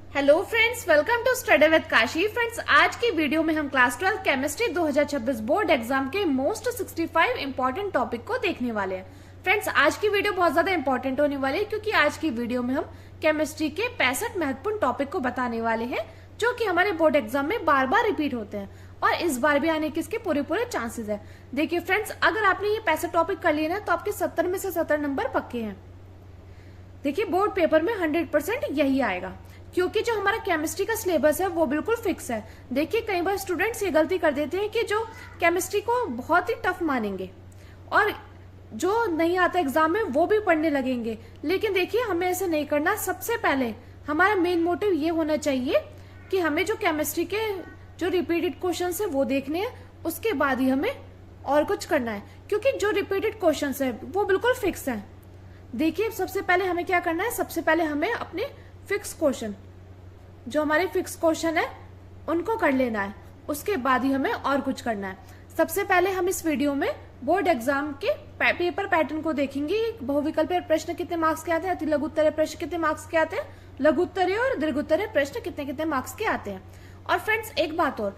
Hello friends, welcome to study with Kashi. Friends, आज की video में हम क्लास 12 केमिस्ट्री 2026 बोर्ड एग्जाम के मोस्ट 65 इंपॉर्टेंट टॉपिक को देखने वाले हैं। फ्रेंड्स, आज की वीडियो बहुत ज्यादा इंपॉर्टेंट होने वाली है क्योंकि आज की वीडियो में हम केमिस्ट्री के 65 महत्वपूर्ण टॉपिक को बताने वाले हैं जो कि हमारे बोर्ड एग्जाम में बार बार रिपीट होते हैं और इस बार भी आने के इसके पूरे चांसेस है। देखिए फ्रेंड्स, अगर आपने ये 65 टॉपिक कर लिए ना तो आपके 70 में से 70 नंबर पक्के हैं। देखिए, बोर्ड पेपर में 100% यही आएगा क्योंकि जो हमारा केमिस्ट्री का सिलेबस है वो बिल्कुल फिक्स है। देखिए, कई बार स्टूडेंट्स ये गलती कर देते हैं कि जो केमिस्ट्री को बहुत ही टफ मानेंगे और जो नहीं आता एग्जाम में वो भी पढ़ने लगेंगे, लेकिन देखिए हमें ऐसे नहीं करना। सबसे पहले हमारा मेन मोटिव ये होना चाहिए कि हमें जो केमिस्ट्री के जो रिपीटेड क्वेश्चन है वो देखने हैं, उसके बाद ही हमें और कुछ करना है क्योंकि जो रिपीटेड क्वेश्चन है वो बिल्कुल फिक्स है। देखिए, सबसे पहले हमें क्या करना है, सबसे पहले हमें अपने फिक्स क्वेश्चन, जो हमारे फिक्स क्वेश्चन है उनको कर लेना है, उसके बाद ही हमें और कुछ करना है। सबसे पहले हम इस वीडियो में बोर्ड एग्जाम के पेपर पैटर्न को देखेंगे। बहुविकल्पीय प्रश्न कितने मार्क्स के आते हैं, अति लघु उत्तरीय प्रश्न कितने मार्क्स के आते हैं, लघु उत्तरीय और दीर्घ उत्तरीय प्रश्न कितने कितने मार्क्स के आते हैं। और फ्रेंड्स, एक बात और,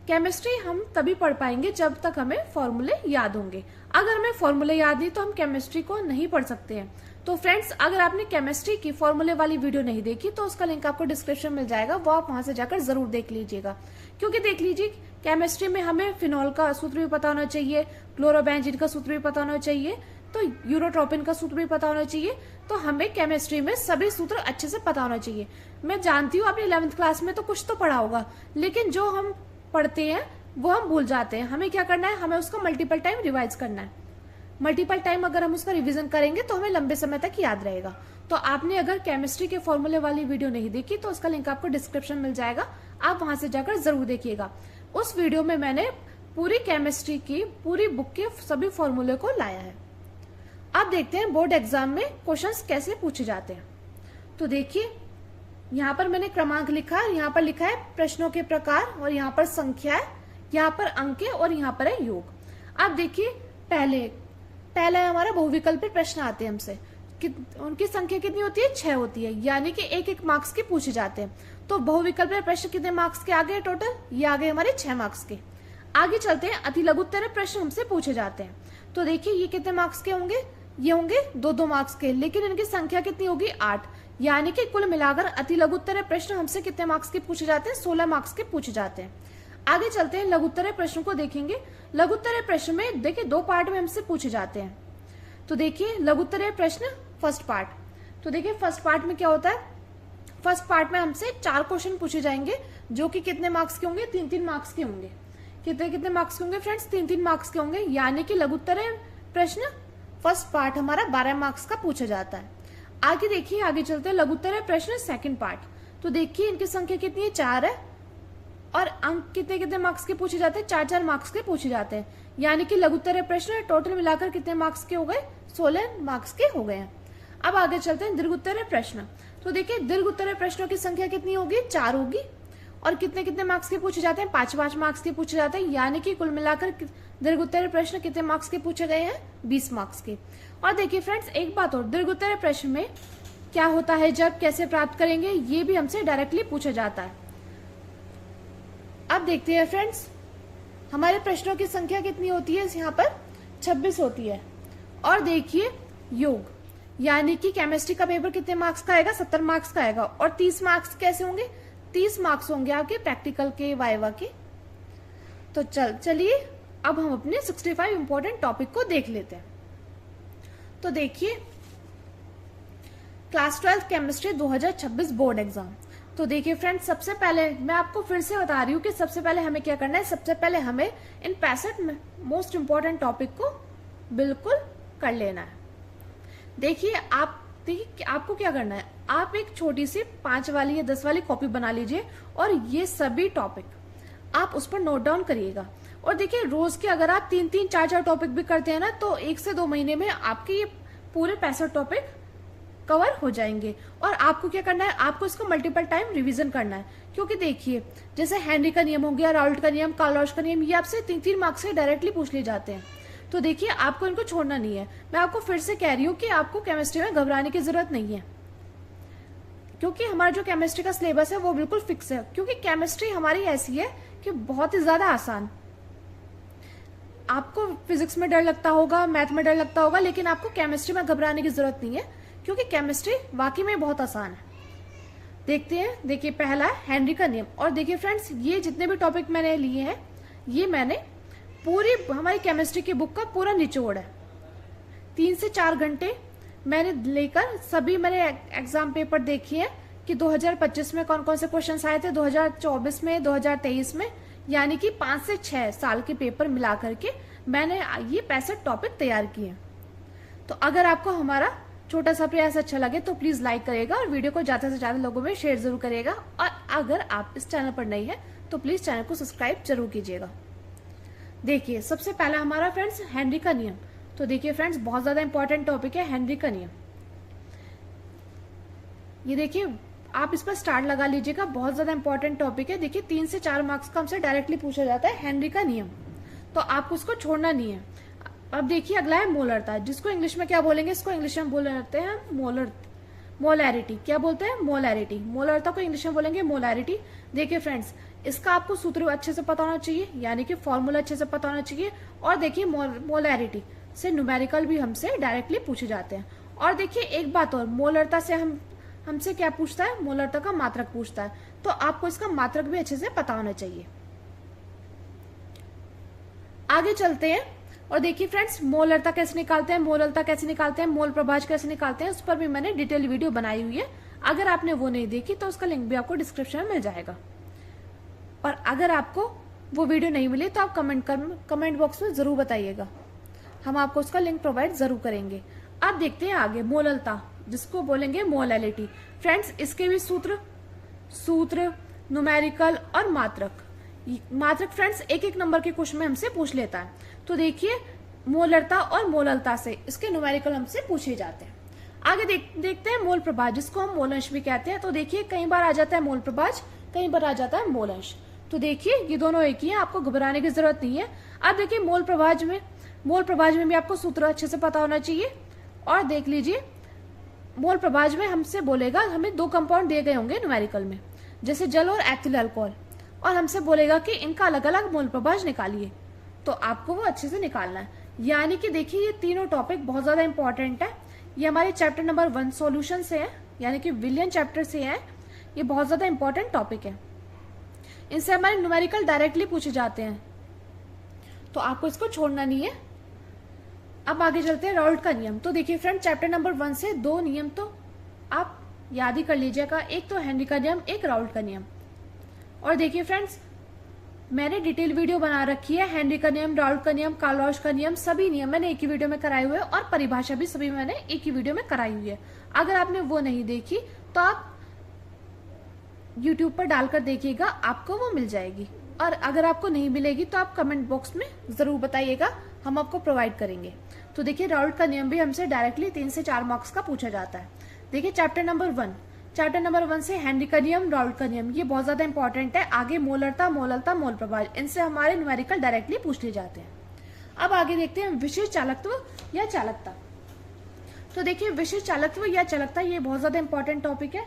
केमिस्ट्री हम तभी पढ़ पाएंगे जब तक हमें फॉर्मूले याद होंगे। अगर हमें फॉर्मूले याद नहीं तो हम केमिस्ट्री को नहीं पढ़ सकते हैं। तो फ्रेंड्स, अगर आपने केमिस्ट्री की फॉर्मूले वाली वीडियो नहीं देखी तो उसका लिंक आपको डिस्क्रिप्शन मिल जाएगा, वो आप वहां से जाकर जरूर देख लीजिएगा। क्योंकि देख लीजिए, केमिस्ट्री में हमें फिनॉल का सूत्र भी पता होना चाहिए, क्लोरोबेंजीन का सूत्र भी पता होना चाहिए, तो यूरोट्रोपिन का सूत्र भी पता होना चाहिए। तो हमें केमिस्ट्री में सभी सूत्र अच्छे से पता होना चाहिए। मैं जानती हूँ आपने 11th क्लास में तो कुछ तो पढ़ा होगा, लेकिन जो हम पढ़ते हैं वो हम भूल जाते हैं। हमें क्या करना है, हमें उसको मल्टीपल टाइम रिवाइज करना है। मल्टीपल टाइम अगर हम उसका रिवीजन करेंगे तो हमें लंबे समय तक याद रहेगा। तो आपने अगर केमिस्ट्री के फॉर्मूले वाली वीडियो नहीं देखी तो उसका लिंक आपको डिस्क्रिप्शन मिल जाएगा, आप वहां से जाकर जरूर देखिएगा। उस वीडियो में मैंने पूरी केमिस्ट्री की पूरी बुक के सभी फॉर्मूले को लाया है। अब देखते हैं बोर्ड एग्जाम में क्वेश्चंस कैसे पूछे जाते हैं। तो देखिए, यहाँ पर मैंने क्रमांक लिखा है, यहाँ पर लिखा है प्रश्नों के प्रकार, और यहाँ पर संख्या है, यहाँ पर अंक है और यहाँ पर है योग। अब देखिए, पहला हमारा बहुविकल्पी प्रश्न आते हैं हमसे, उनकी संख्या कितनी होती है, 6 होती है, यानी कि एक मार्क्स के पूछे जाते हैं। तो बहुविकल्पी प्रश्न कितने मार्क्स के आ गए टोटल, ये आ गए हमारे 6 मार्क्स के। आगे चलते हैं, अति लघु उत्तरीय प्रश्न हमसे पूछे जाते हैं। तो देखिए, ये कितने मार्क्स के होंगे, ये होंगे 2-2 मार्क्स के, लेकिन इनकी संख्या कितनी होगी, 8, यानी कि कुल मिलाकर अति लघु उत्तरीय प्रश्न हमसे कितने मार्क्स के पूछे जाते हैं, 16 मार्क्स के पूछे जाते हैं। आगे चलते हैं, लघु उत्तरीय प्रश्न को देखेंगे। लघु उत्तरीय प्रश्न में देखिए 2 पार्ट में हमसे पूछे जाते हैं। तो देखिए, लघु उत्तरीय प्रश्न फर्स्ट पार्ट। तो देखिए, फर्स्ट पार्ट में क्या होता है, फर्स्ट पार्ट में हमसे 4 क्वेश्चन पूछे जाएंगे जो कि कितने मार्क्स के होंगे, 3-3 मार्क्स के होंगे। कितने मार्क्स के होंगे फ्रेंड्स, 3-3 मार्क्स के होंगे, यानी कि लघु उत्तरीय प्रश्न फर्स्ट पार्ट हमारा 12 मार्क्स का पूछा जाता है। आगे देखिए, आगे चलते हैं, लघु उत्तरीय प्रश्न सेकंड पार्ट। तो देखिए, इनकी संख्या कितनी है, 4 है, और अंक कितने मार्क्स के पूछे जाते हैं, 4-4 मार्क्स के पूछे जाते हैं, यानी कि लघु उत्तरीय प्रश्न टोटल मिलाकर कितने मार्क्स के हो गए, 16 मार्क्स के हो गए हैं। अब आगे चलते हैं, दीर्घ उत्तरीय प्रश्न। तो देखिए, दीर्घ उत्तरीय प्रश्नों की संख्या कितनी होगी, 4 होगी, और कितने मार्क्स के पूछे जाते हैं, 5-5 मार्क्स के पूछे जाते हैं, यानी कि कुल मिलाकर दीर्घ उत्तरीय प्रश्न कितने मार्क्स के पूछे गए हैं, 20 मार्क्स के। और देखिए फ्रेंड्स, एक बात और, दीर्घ उत्तरीय प्रश्न में क्या होता है, जब कैसे प्राप्त करेंगे, ये भी हमसे डायरेक्टली पूछा जाता है। अब देखते हैं फ्रेंड्स, हमारे प्रश्नों की संख्या कितनी होती है, यहाँ पर 26 होती है। और देखिए, योग, यानी कि केमिस्ट्री का पेपर कितने मार्क्स का आएगा, 70 मार्क्स का आएगा, और 30 मार्क्स कैसे होंगे, 30 मार्क्स होंगे आपके प्रैक्टिकल के, वाइवा के। तो चलिए अब हम अपने 65 इंपॉर्टेंट टॉपिक को देख लेते हैं। तो देखिए, क्लास 12 केमिस्ट्री 2026 बोर्ड एग्जाम। तो देखिए फ्रेंड्स, सबसे पहले मैं आपको फिर से बता रही हूँ कि सबसे पहले हमें क्या करना है, सबसे पहले हमें इन 65 मोस्ट इंपॉर्टेंट टॉपिक को बिल्कुल कर लेना है। देखिए, आपको क्या करना है, आप एक छोटी सी 5 वाली या 10 वाली कॉपी बना लीजिए और ये सभी टॉपिक आप उस पर नोट डाउन करिएगा। और देखिए, रोज के अगर आप 3-3, 4-4 टॉपिक भी करते हैं ना, तो 1 से 2 महीने में आपके ये पूरे 65 टॉपिक कवर हो जाएंगे। और आपको क्या करना है, आपको इसको मल्टीपल टाइम रिवीजन करना है, क्योंकि देखिए, जैसे हेनरी का नियम हो गया, राउल्ट का नियम, कार्लॉश का नियम, ये आपसे 3-3 मार्क्स से डायरेक्टली पूछ लिए जाते हैं। तो देखिए, आपको इनको छोड़ना नहीं है। मैं आपको फिर से कह रही हूँ कि आपको केमिस्ट्री में घबराने की जरूरत नहीं है। क्योंकि हमारा जो केमिस्ट्री का सिलेबस है वो बिल्कुल फिक्स है, क्योंकि केमिस्ट्री हमारी ऐसी है कि बहुत ही ज्यादा आसान। आपको फिजिक्स में डर लगता होगा, मैथ में डर लगता होगा, लेकिन आपको केमिस्ट्री में घबराने की जरूरत नहीं है, क्योंकि केमिस्ट्री वाकई में बहुत आसान है। देखते हैं, देखिए पहला है हेनरी का नियम। और देखिए फ्रेंड्स, ये जितने भी टॉपिक मैंने लिए हैं ये मैंने पूरी हमारी केमिस्ट्री की बुक का पूरा निचोड़ है। 3 से 4 घंटे मैंने लेकर सभी मैंने एग्जाम पेपर देखी है कि 2025 में कौन कौन से क्वेश्चंस आए थे, 2024 में, 2023 में, यानी कि 5 से 6 साल के पेपर मिला करके मैंने ये 65 टॉपिक तैयार किए। तो अगर आपको हमारा छोटा सा प्रयास अच्छा लगे तो प्लीज लाइक करेगा और वीडियो को ज्यादा से ज्यादा लोगों में शेयर जरूर करेगा। और अगर आप इस चैनल पर नई है तो प्लीज चैनल को सब्सक्राइब जरूर कीजिएगा। देखिए सबसे पहला हमारा फ्रेंड्स हेनरी का नियम। तो देखिए फ्रेंड्स, बहुत ज्यादा इंपॉर्टेंट टॉपिक है हेनरी का नियम। ये देखिए, आप इस पर स्टार लगा लीजिएगा, बहुत ज्यादा इंपॉर्टेंट टॉपिक है। देखिए 3 से 4 मार्क्स का हमसे डायरेक्टली पूछा जाता है हेनरी का नियम, तो आपको उसको छोड़ना नहीं है। अब देखिए अगला है मोलरता, जिसको इंग्लिश में क्या बोलेंगे, इसको इंग्लिश में बोलते हैं मोलैरिटी। क्या बोलते हैं? मोलैरिटी। मोलरता को इंग्लिश में बोलेंगे मोलैरिटी। देखिए फ्रेंड्स, इसका आपको सूत्र अच्छे से पता होना चाहिए, यानी कि फॉर्मूला अच्छे से पता होना चाहिए। और देखिए मोलैरिटी से न्यूमेरिकल भी हमसे डायरेक्टली पूछे जाते हैं। और देखिए एक बात और, मोलरता से हमसे क्या पूछता है? मोलरता का मात्रक पूछता है, तो आपको इसका मात्रक भी अच्छे से पता होना चाहिए। आगे चलते हैं और देखिए फ्रेंड्स, मोलरता कैसे निकालते हैं, मोलरता कैसे निकालते हैं, मोल प्रभाज कैसे निकालते हैं, उस पर भी मैंने डिटेल वीडियो बनाई हुई है। अगर आपने वो नहीं देखी तो उसका लिंक भी आपको डिस्क्रिप्शन में मिल जाएगा। और अगर आपको वो वीडियो नहीं मिली तो आप कमेंट बॉक्स में जरूर बताइएगा, हम आपको उसका लिंक प्रोवाइड जरूर करेंगे। अब देखते हैं आगे मोलरता, जिसको बोलेंगे मोलैलिटी। फ्रेंड्स, इसके भी सूत्र न्यूमेरिकल और मात्रक फ्रेंड्स एक एक नंबर के क्वेश्चन में हमसे पूछ लेता है। तो देखिए मोलरता और मोललता से इसके न्यूमेरिकल हमसे पूछे जाते हैं। आगे देखते हैं मोल प्रभाज, जिसको हम मोलंश भी कहते हैं। तो देखिए कई बार आ जाता है मोल प्रभाज, कई बार आ जाता है मोलंश। तो देखिए ये दोनों एक ही है, आपको घबराने की जरूरत नहीं है। अब देखिए मोल प्रभाज में भी आपको सूत्र अच्छे से पता होना चाहिए। और देख लीजिए मोल प्रभाज में हमसे बोलेगा, हमें 2 कंपाउंड दिए गए होंगे न्यूमेरिकल में, जैसे जल और एथिल अल्कोहल, और हमसे बोलेगा कि इनका अलग अलग मोल प्रभाज निकालिए, तो आपको वो अच्छे से निकालना है। यानी कि देखिए ये तीनों टॉपिक बहुत ज्यादा इंपॉर्टेंट है। ये हमारे चैप्टर नंबर 1 सॉल्यूशन से है, यानी कि विलियन चैप्टर से है। ये बहुत ज्यादा इंपॉर्टेंट टॉपिक है, इनसे हमारे न्यूमेरिकल डायरेक्टली पूछे जाते हैं, तो आपको इसको छोड़ना नहीं है। अब आगे चलते हैं राउल्ट का नियम। तो देखिए फ्रेंड, चैप्टर नंबर 1 से 2 नियम तो आप याद ही कर लीजिएगा, एक तो हेनरी का नियम, एक राउल्ट का नियम। और देखिए फ्रेंड्स, मैंने डिटेल वीडियो बना रखी है, हेनरी का नियम, राउल्ट का नियम, कार्ल रॉस का नियम, सभी नियम मैंने एक ही वीडियो में कराए हुए हैं, और परिभाषा भी सभी मैंने एक ही वीडियो में कराई हुई है। अगर आपने वो नहीं देखी तो आप YouTube पर डालकर देखिएगा, आपको वो मिल जाएगी। और अगर आपको नहीं मिलेगी तो आप कमेंट बॉक्स में जरूर बताइएगा, हम आपको प्रोवाइड करेंगे। तो देखिए राउल्ट का नियम भी हमसे डायरेक्टली 3 से 4 मार्क्स का पूछा जाता है। देखिए चैप्टर नंबर 1 से हेनरी का नियम, राउल्ट का नियम, ये बहुत ज्यादा इंपॉर्टेंट है। आगे मोलरता, मोल प्रभाज, इनसे हमारे न्यूमेरिकल डायरेक्टली पूछ लिए जाते हैं। अब आगे देखते हैं विशेष चालकत्व या चालकता। तो देखिए विशेष चालकत्व या चालकता, ये बहुत ज्यादा इंपॉर्टेंट टॉपिक है।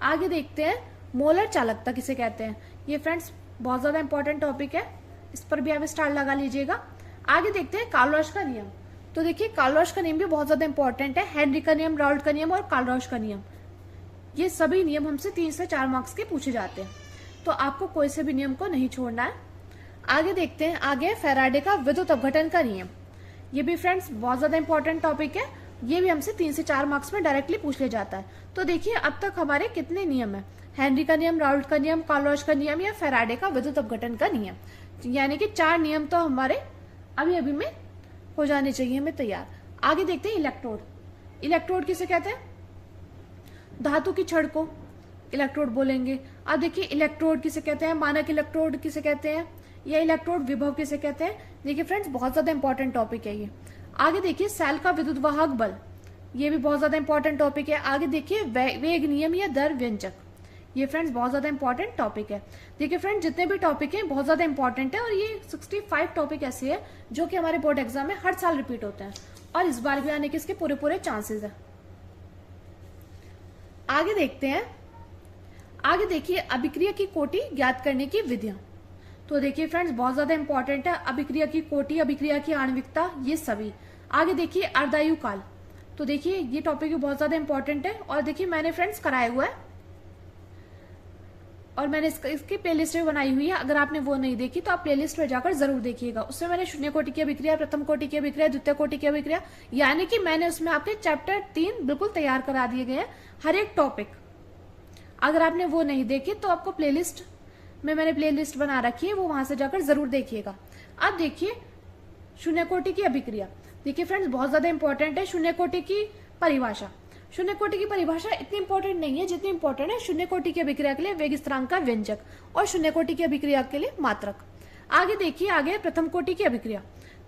आगे देखते हैं मोलर चालकता किसे कहते हैं। ये फ्रेंड्स बहुत ज्यादा इंपॉर्टेंट टॉपिक है, इस पर भी आप स्टार लगा लीजिएगा। आगे देखते हैं कार्ल रॉस का नियम। तो देखिए कार्ल रॉस का नियम भी बहुत ज्यादा इंपॉर्टेंट है। हेनरी का नियम, राउल्ट का नियम और कार्ल रॉस का नियम, ये सभी नियम हमसे 3 से 4 मार्क्स के पूछे जाते हैं, तो आपको कोई से भी नियम को नहीं छोड़ना है। आगे देखते हैं, आगे फैराडे का विद्युत अपघटन का नियम। ये भी फ्रेंड्स बहुत ज्यादा इंपॉर्टेंट टॉपिक है, ये भी हमसे 3 से 4 मार्क्स में डायरेक्टली पूछ लिया जाता है। तो देखिए अब तक हमारे कितने नियम है, हेनरी का नियम, राउल्ट का नियम, कार्ल रॉस का नियम या फैराडे का विद्युत अपघटन का नियम, यानी कि 4 नियम तो हमारे अभी में हो जाने चाहिए हमें तैयार। आगे देखते हैं इलेक्ट्रोड। इलेक्ट्रोड किसे कहते हैं? धातु की छड़ को इलेक्ट्रोड बोलेंगे। अब देखिए इलेक्ट्रोड किसे कहते हैं, मानक इलेक्ट्रोड किसे कहते हैं, या इलेक्ट्रोड विभव किसे कहते हैं। देखिए फ्रेंड्स बहुत ज्यादा इंपॉर्टेंट टॉपिक है ये। आगे देखिए सेल का विद्युत वाहक बल, ये भी बहुत ज्यादा इंपॉर्टेंट टॉपिक है। आगे देखिए वेग नियम या दर व्यंजक, ये फ्रेंड्स बहुत ज्यादा इंपॉर्टेंट टॉपिक है। देखिए फ्रेंड्स जितने भी टॉपिक हैं बहुत ज्यादा इंपॉर्टेंट है, और ये 65 टॉपिक ऐसे है जो कि हमारे बोर्ड एग्जाम में हर साल रिपीट होते हैं, और इस बार भी आने के इसके पूरे चांसेस है। आगे देखते हैं, आगे देखिए अभिक्रिया की कोटि ज्ञात करने की विधियां। तो देखिए फ्रेंड्स बहुत ज्यादा इंपॉर्टेंट है अभिक्रिया की कोटि, अभिक्रिया की आणविकता, ये सभी। आगे देखिए अर्धायु काल। तो देखिए ये टॉपिक भी बहुत ज्यादा इंपॉर्टेंट है और देखिए मैंने फ्रेंड्स कराया हुआ है और मैंने इसकी प्लेलिस्ट भी बनाई हुई है। अगर आपने वो नहीं देखी तो आप प्लेलिस्ट में जाकर जरूर देखिएगा। उसमें मैंने शून्य कोटि की अभिक्रिया, प्रथम कोटि की अभिक्रिया, द्वितीय कोटि की अभिक्रिया, यानी कि मैंने उसमें आपके चैप्टर 3 बिल्कुल तैयार करा दिए गए हैं, हर एक टॉपिक। अगर आपने वो नहीं देखी तो आपको प्लेलिस्ट में मैंने प्लेलिस्ट बना रखी है, वो वहां से जाकर जरूर देखिएगा। अब देखिए शून्य कोटि की अभिक्रिया। देखिए फ्रेंड्स बहुत ज्यादा इंपॉर्टेंट है शून्य कोटि की परिभाषा। शून्य कोटि की परिभाषा इतनी इंपॉर्टेंट नहीं है जितनी इंपॉर्टेंट है शून्य कोटि की अभिक्रिया के लिए वेग स्थिरांक का व्यंजक और शून्य कोटि की अभिक्रिया के लिए मात्रक। आगे देखिए, आगे प्रथम कोटि की अभिक्रिया।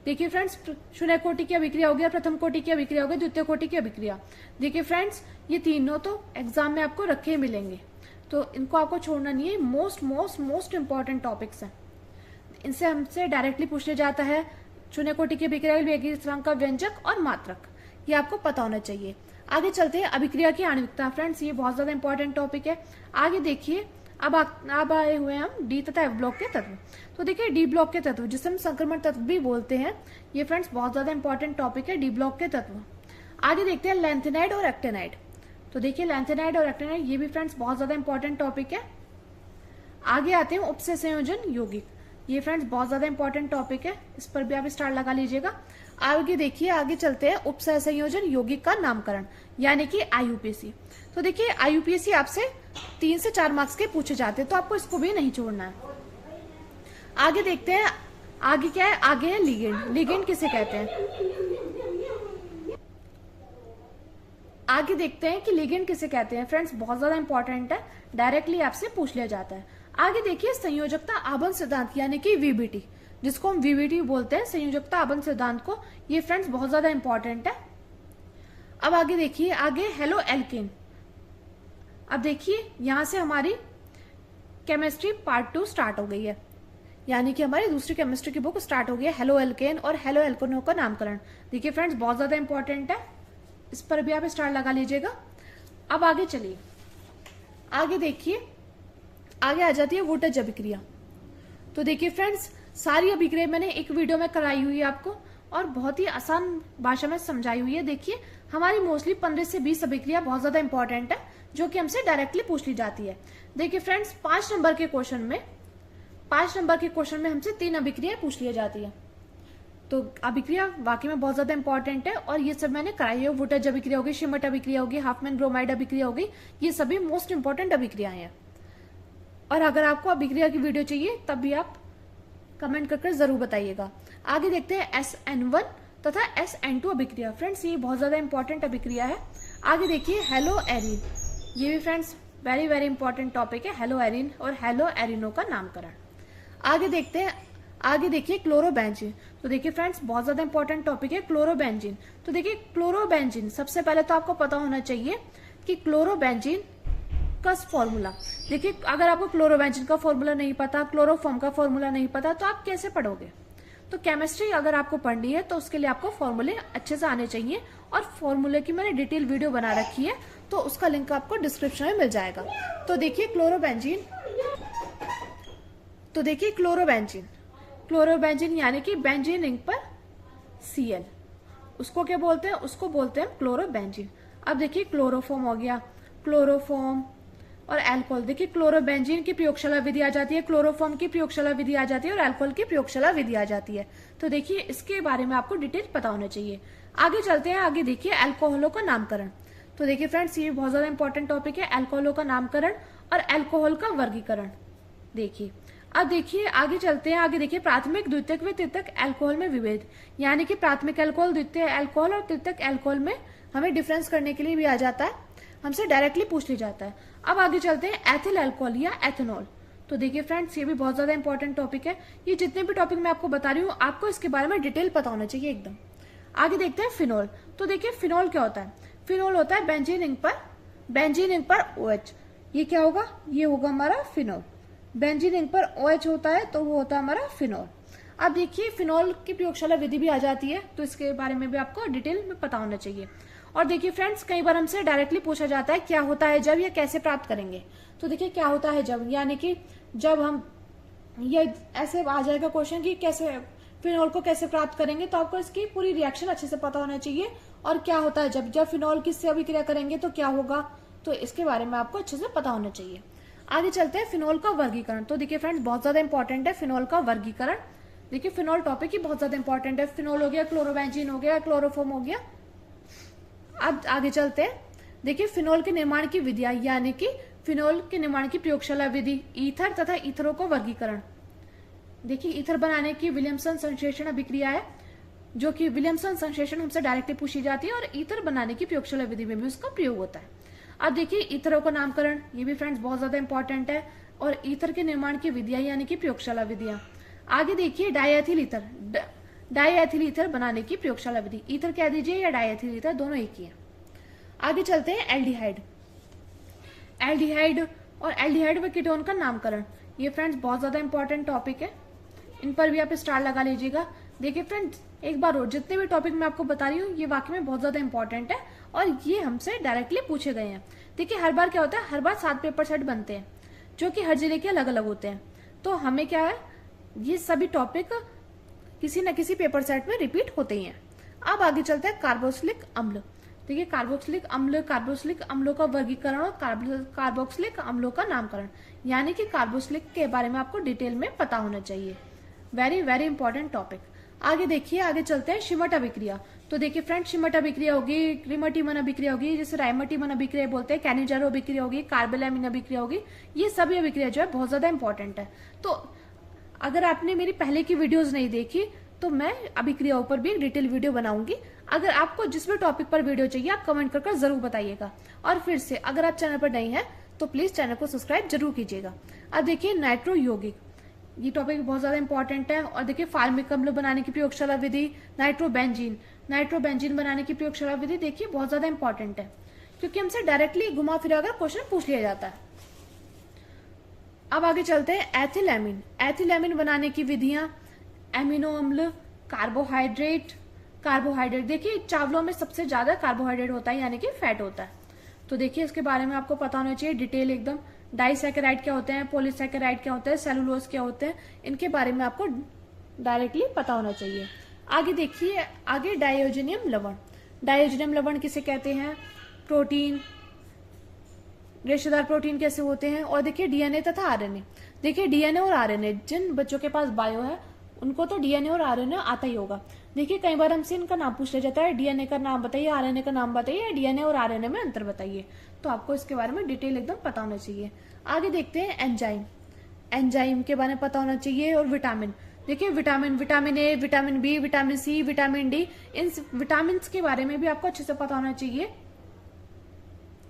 देखिए फ्रेंड्स शून्य कोटि की अभिक्रिया हो गया, प्रथम कोटि की अभिक्रिया हो गया, द्वितीय कोटि की अभिक्रिया। देखिए फ्रेंड्स ये तीनों तो एग्जाम में आपको रखे मिलेंगे, तो इनको आपको छोड़ना नहीं है। Most most most important topics हैं, इनसे हमसे डायरेक्टली पूछ लिया जाता है। शून्य कोटि की अभिक्रिया वेग स्थिरांक का व्यंजक और मात्रक, ये आपको पता होना चाहिए। आगे चलते हैं अभिक्रिया की आणविकता। फ्रेंड्स ये बहुत ज्यादा इंपॉर्टेंट टॉपिक है। आगे देखिए अब आए हुए हैं हम डी तथा एफ ब्लॉक के तत्व। तो देखिए डी ब्लॉक के तत्व जिसे हम संक्रमण तत्व भी बोलते हैं, ये फ्रेंड्स बहुत ज्यादा इंपॉर्टेंट टॉपिक है डी ब्लॉक के तत्व। आगे देखते हैं लैंथेनाइड और एक्टेनाइड। तो देखिए लैंथेनाइड और एक्टेनाइड ये भी फ्रेंड्स बहुत ज्यादा इंपॉर्टेंट टॉपिक है। आगे आते हैं उपसय संयोजन यौगिक। ये फ्रेंड्स बहुत ज्यादा इंपॉर्टेंट टॉपिक है, इस पर भी आप स्टार लगा लीजिएगा। आगे देखिए, आगे चलते हैं उपसय संयोजन यौगिक का नामकरण, यानी कि आईयूपीएसी। तो देखिए आईयूपीएसी आपसे 3 से 4 मार्क्स के पूछे जाते हैं, तो आपको इसको भी नहीं छोड़ना है। आगे देखते हैं, आगे क्या है, आगे है लिगेंड। लिगेंड किसे कहते हैं, आगे देखते हैं कि लिगेंड किसे कहते हैं। फ्रेंड्स बहुत ज्यादा इंपॉर्टेंट है, डायरेक्टली आपसे पूछ लिया जाता है। आगे देखिए संयोजकता आबंध सिद्धांत, यानी कि वीबीटी, जिसको हम वीबीटी बोलते हैं, संयोजकता आबंध सिद्धांत को। ये फ्रेंड्स बहुत ज्यादा इंपॉर्टेंट है। अब आगे देखिए, आगे हेलो एल्केन। अब देखिए यहां से हमारी केमिस्ट्री पार्ट 2 स्टार्ट हो गई है, यानी कि हमारी दूसरी केमिस्ट्री की बुक स्टार्ट हो गई है, हेलो एल्केन और हेलो एल्केनों का नामकरण। देखिए फ्रेंड्स बहुत ज्यादा इंपॉर्टेंट है, इस पर भी आप स्टार लगा लीजिएगा। अब आगे चलिए, आगे देखिए, आगे आ जाती है वोल्टेज अभिक्रिया। तो देखिए फ्रेंड्स सारी अभिक्रिया मैंने एक वीडियो में कराई हुई है आपको और बहुत ही आसान भाषा में समझाई हुई है। देखिए हमारी मोस्टली 15 से 20 अभिक्रिया बहुत ज्यादा इंपॉर्टेंट है, जो कि हमसे डायरेक्टली पूछ ली जाती है। देखिए फ्रेंड्स 5 नंबर के क्वेश्चन में हमसे 3 अभिक्रिया पूछ ली जाती है। तो अभिक्रिया वाकई में बहुत ज्यादा इंपॉर्टेंट है और ये सब मैंने कराई है। वोल्टेज अभिक्रिया होगी, शिमट अभिक्रिया होगी, हाफमैन ब्रोमाइड अभिक्रिया होगी, ये सभी मोस्ट इंपॉर्टेंट अभिक्रियाएं हैं। और अगर आपको अभिक्रिया की वीडियो चाहिए तब भी आप कमेंट करके जरूर बताइएगा। आगे देखते हैं SN1 तथा SN2 अभिक्रिया। फ्रेंड्स ये बहुत ज्यादा इंपॉर्टेंट अभिक्रिया है। आगे देखिए हेलो एरिन, ये भी friends very very important topic है, हेलो एरिन और हेलो एरिनो का नामकरण। आगे देखते हैं, आगे देखिए क्लोरोबेंजीन। तो देखिए फ्रेंड्स बहुत ज्यादा इंपॉर्टेंट टॉपिक है क्लोरोबेंजीन। तो देखिए क्लोरोबेंजीन, सबसे पहले तो आपको पता होना चाहिए कि क्लोरोबेंजीन का फॉर्मूला। देखिए अगर आपको क्लोरोबेंजीन का फॉर्मूला नहीं पता, क्लोरोफॉर्म का फॉर्मूला नहीं पता, तो आप कैसे पढ़ोगे। तो केमिस्ट्री अगर आपको पढ़नी है तो उसके लिए आपको फॉर्मूले अच्छे से आने चाहिए, और फॉर्मूले की मैंने डिटेल वीडियो बना रखी है, तो उसका लिंक आपको डिस्क्रिप्शन में मिल जाएगा। तो देखिए क्लोरोबेंजीन, तो देखिए क्लोरोबेंजीन यानी कि बेंजीन रिंग पर Cl, उसको क्या बोलते हैं, उसको बोलते हैं क्लोरोबेंजीन। अब देखिए क्लोरोफॉर्म हो गया, क्लोरोफॉर्म और अल्कोहल। देखिए क्लोरोबेंजीन की प्रयोगशाला विधि आ जाती है, क्लोरोफॉर्म की प्रयोगशाला विधि आ जाती है और अल्कोहल की प्रयोगशाला विधि आ जाती है। तो देखिए इसके बारे में आपको डिटेल पता होना चाहिए। आगे चलते हैं, आगे देखिए अल्कोहलों का नामकरण। तो देखिए फ्रेंड्स ये बहुत ज्यादा इंपॉर्टेंट टॉपिक है, अल्कोहलों का नामकरण और अल्कोहल का वर्गीकरण। देखिए अब देखिए आगे चलते हैं, आगे देखिए प्राथमिक, द्वितीयक व तृतीयक अल्कोहल में विभेद, यानी कि प्राथमिक अल्कोहल, द्वितीय अल्कोहल और तृतीयक अल्कोहल में हमें डिफरेंस करने के लिए भी आ जाता है, हमसे डायरेक्टली पूछ ली जाता है। अब आगे चलते हैं एथिल अल्कोहल या एथेनॉल। तो देखिए फ्रेंड्स ये भी बहुत ज्यादा इंपॉर्टेंट टॉपिक है। ये जितने भी टॉपिक मैं आपको बता रही हूँ आपको इसके बारे में डिटेल पता होना चाहिए एकदम। आगे देखते हैं फिनॉल। तो देखिए फिनॉल क्या होता है, फिनॉल होता है बेंजीन रिंग पर OH। ये क्या होगा, ये होगा हमारा फिनॉल। बेंजीन रिंग पर OH होता है तो वो होता है हमारा फिनॉल। अब देखिए फिनॉल की प्रयोगशाला विधि भी आ जाती है, तो इसके बारे में भी आपको डिटेल में पता होना चाहिए। और देखिए फ्रेंड्स, कई बार हमसे डायरेक्टली पूछा जाता है क्या होता है जब, या कैसे प्राप्त करेंगे। तो देखिए क्या होता है जब, यानी कि जब हम, ये ऐसे आ जाएगा क्वेश्चन कि कैसे फिनोल को कैसे प्राप्त करेंगे, तो आपको इसकी पूरी रिएक्शन अच्छे से पता होना चाहिए। और क्या होता है जब फिनोल किससे अभिक्रिया करेंगे तो क्या होगा, तो इसके बारे में आपको अच्छे से पता होना चाहिए। आगे चलते हैं फिनोल का वर्गीकरण। तो देखिए फ्रेंड्स, बहुत ज्यादा इंपॉर्टेंट है फिनोल का वर्गीकरण। देखिए फिनोल टॉपिक ही बहुत ज्यादा इंपॉर्टेंट है। फिनोल हो गया, क्लोरोबेंजीन हो गया, क्लोरोफॉर्म हो गया। अब आगे चलते हैं। देखिए फिनोल के निर्माण की विधियां, यानी कि फिनोल के निर्माण की प्रयोगशाला विधि, ईथर तथा ईथरों का वर्गीकरण। देखिए ईथर बनाने की विलियमसन संश्लेषण अभिक्रिया है, जो कि विलियमसन संश्लेषण हमसे डायरेक्टली पूछी जाती है, और ईथर बनाने की प्रयोगशाला विधि में भी उसका प्रयोग होता है। अब देखिए ईथरों का नामकरण, ये भी फ्रेंड्स बहुत ज्यादा इंपॉर्टेंट है, और ईथर के निर्माण की विधियां यानी कि प्रयोगशाला विधियां। आगे देखिए डायएथिल ईथर, डायएथिल ईथर बनाने की प्रयोगशाला विधि, ईथर कह दीजिए या डायएथिल ईथर, दोनों एक ही है। आगे चलते हैं एल्डिहाइड। एल्डिहाइड और एल्डिहाइड व कीटोन का नामकरण, ये फ्रेंड्स बहुत ज्यादा इंपॉर्टेंट टॉपिक है, इन पर भी आप स्टार लगा लीजिएगा। देखिए फ्रेंड्स, एक बार और जितने भी टॉपिक मैं आपको बता रही हूँ ये वाकई में बहुत ज्यादा इंपॉर्टेंट है, और ये हमसे डायरेक्टली पूछे गए हैं। देखिए हर बार क्या होता है, हर बार 7 पेपर सेट बनते हैं, जो कि हर जिले के अलग अलग होते हैं। तो हमें क्या है, ये सभी टॉपिक किसी न किसी पेपर सेट में रिपीट होते ही हैं। अब आगे चलते हैं कार्बोक्सिलिक अम्ल। देखिए कार्बोक्सिलिक अम्लों का वर्गीकरण और कार्बोक्सिलिक अम्लों का नामकरण, यानी कि कार्बोक्सिलिक के बारे में आपको डिटेल में पता होना चाहिए। Very very important topic. आगे देखिए, आगे चलते हैं शिमट अभिक्रिया। तो देखिए फ्रेंड, शिमट अभिक्रिया होगी, क्रीमटीमन अभिक्रिया होगी, जैसे राइमटीमन अभिक्रिया बोलते हैं, कैनिजारो अभिक्रिया होगी, कार्बेलामिन अभिक्रिया होगी। ये सभी अभिक्रिया जो है बहुत ज्यादा इंपॉर्टेंट है। तो अगर आपने मेरी पहले की वीडियोज नहीं देखी तो मैं अभिक्रियाओं पर भी एक डिटेल वीडियो बनाऊंगी। अगर आपको जिस भी टॉपिक पर वीडियो चाहिए आप कमेंट कर जरूर बताइएगा। और फिर से अगर आप चैनल पर नए हैं तो प्लीज चैनल को सब्सक्राइब जरूर कीजिएगा। अब देखिए नाइट्रो यौगिक, ये टॉपिक बहुत ज्यादा इंपॉर्टेंट है। और देखिए फार्मिक अम्ल बनाने की प्रयोगशाला विधि, नाइट्रोबेंजीन बनाने की प्रयोगशाला विधि, देखिए बहुत ज्यादा इंपॉर्टेंट है, क्योंकि हमसे डायरेक्टली घुमा फिरा कर क्वेश्चन पूछ लिया जाता है। अब आगे चलते हैं एथिलैमिन बनाने की विधियां, एमिनो अम्ल, कार्बोहाइड्रेट। देखिए चावलों में सबसे ज्यादा कार्बोहाइड्रेट होता है, यानी कि फैट होता है। तो देखिए इसके बारे में आपको पता होना चाहिए डिटेल एकदम। डाइसैकेराइड क्या होते हैं, पॉलीसैकेराइड क्या होते हैं, सेलुलोज क्या होते हैं, इनके बारे में आपको डायरेक्टली पता होना चाहिए। आगे देखिए, आगे डायोजेनियम लवण किसे कहते हैं, प्रोटीन, रेशेदार प्रोटीन कैसे होते हैं। और देखिए डीएनए तथा आरएनए। देखिए डीएनए और आरएनए, जिन बच्चों के पास बायो है उनको तो डीएनए और आरएनए आता ही होगा। देखिए कई बार हमसे इनका नाम पूछ लिया जाता है, डीएनए का नाम बताइए, आरएनए का नाम बताइए, डीएनए और आरएनए में अंतर बताइए। तो आपको इसके बारे में डिटेल एकदम पता होना चाहिए। आगे देखते हैं एंजाइम के बारे में पता होना चाहिए। और विटामिन, देखिए vitamin A, vitamin B, vitamin C, vitamin D, इन विटामिन के बारे में भी आपको अच्छे से पता होना चाहिए।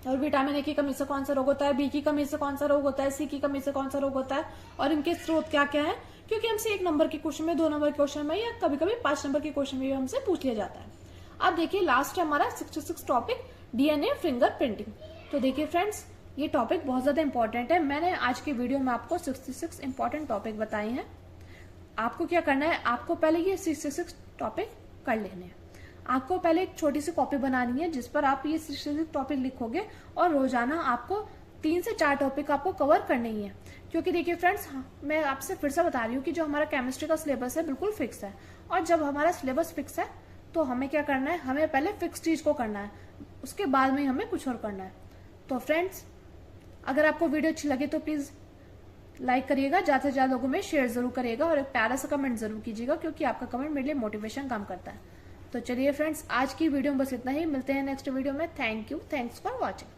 और विटामिन ए की कमी से कौन सा रोग होता है, बी की कमी से कौन सा रोग होता है, सी की कमी से कौन सा रोग होता है, और इनके स्रोत क्या क्या है, क्योंकि हमसे 1 नंबर के क्वेश्चन में, 2 नंबर के क्वेश्चन में, या कभी कभी 5 नंबर के क्वेश्चन में भी हमसे पूछ लिया जाता है। अब देखिए लास्ट है हमारा 66 टॉपिक, डीएनए फिंगरप्रिंटिंग। तो देखिए फ्रेंड्स, ये टॉपिक बहुत ज्यादा इंपॉर्टेंट है। मैंने आज के वीडियो में आपको 66 इंपॉर्टेंट टॉपिक बताए हैं। आपको क्या करना है, आपको पहले ये 66 टॉपिक कर लेने हैं। आपको पहले एक छोटी सी कॉपी बनानी है जिस पर आप ये 66 टॉपिक लिखोगे, और रोजाना आपको 3 से 4 टॉपिक आपको कवर करने ही है। क्योंकि देखिए फ्रेंड्स, मैं आपसे फिर से बता रही हूँ कि जो हमारा केमिस्ट्री का सिलेबस है बिल्कुल फिक्स है, और जब हमारा सिलेबस फिक्स है तो हमें क्या करना है, हमें पहले फिक्स चीज को करना है, उसके बाद में हमें कुछ और करना है। तो फ्रेंड्स, अगर आपको वीडियो अच्छी लगे तो प्लीज लाइक करिएगा, ज्यादा से ज्यादा लोगों में शेयर जरूर करिएगा, और एक प्यारा सा कमेंट जरूर कीजिएगा, क्योंकि आपका कमेंट मेरे लिए मोटिवेशन काम करता है। तो चलिए फ्रेंड्स, आज की वीडियो में बस इतना ही। मिलते हैं नेक्स्ट वीडियो में। Thanks for watching.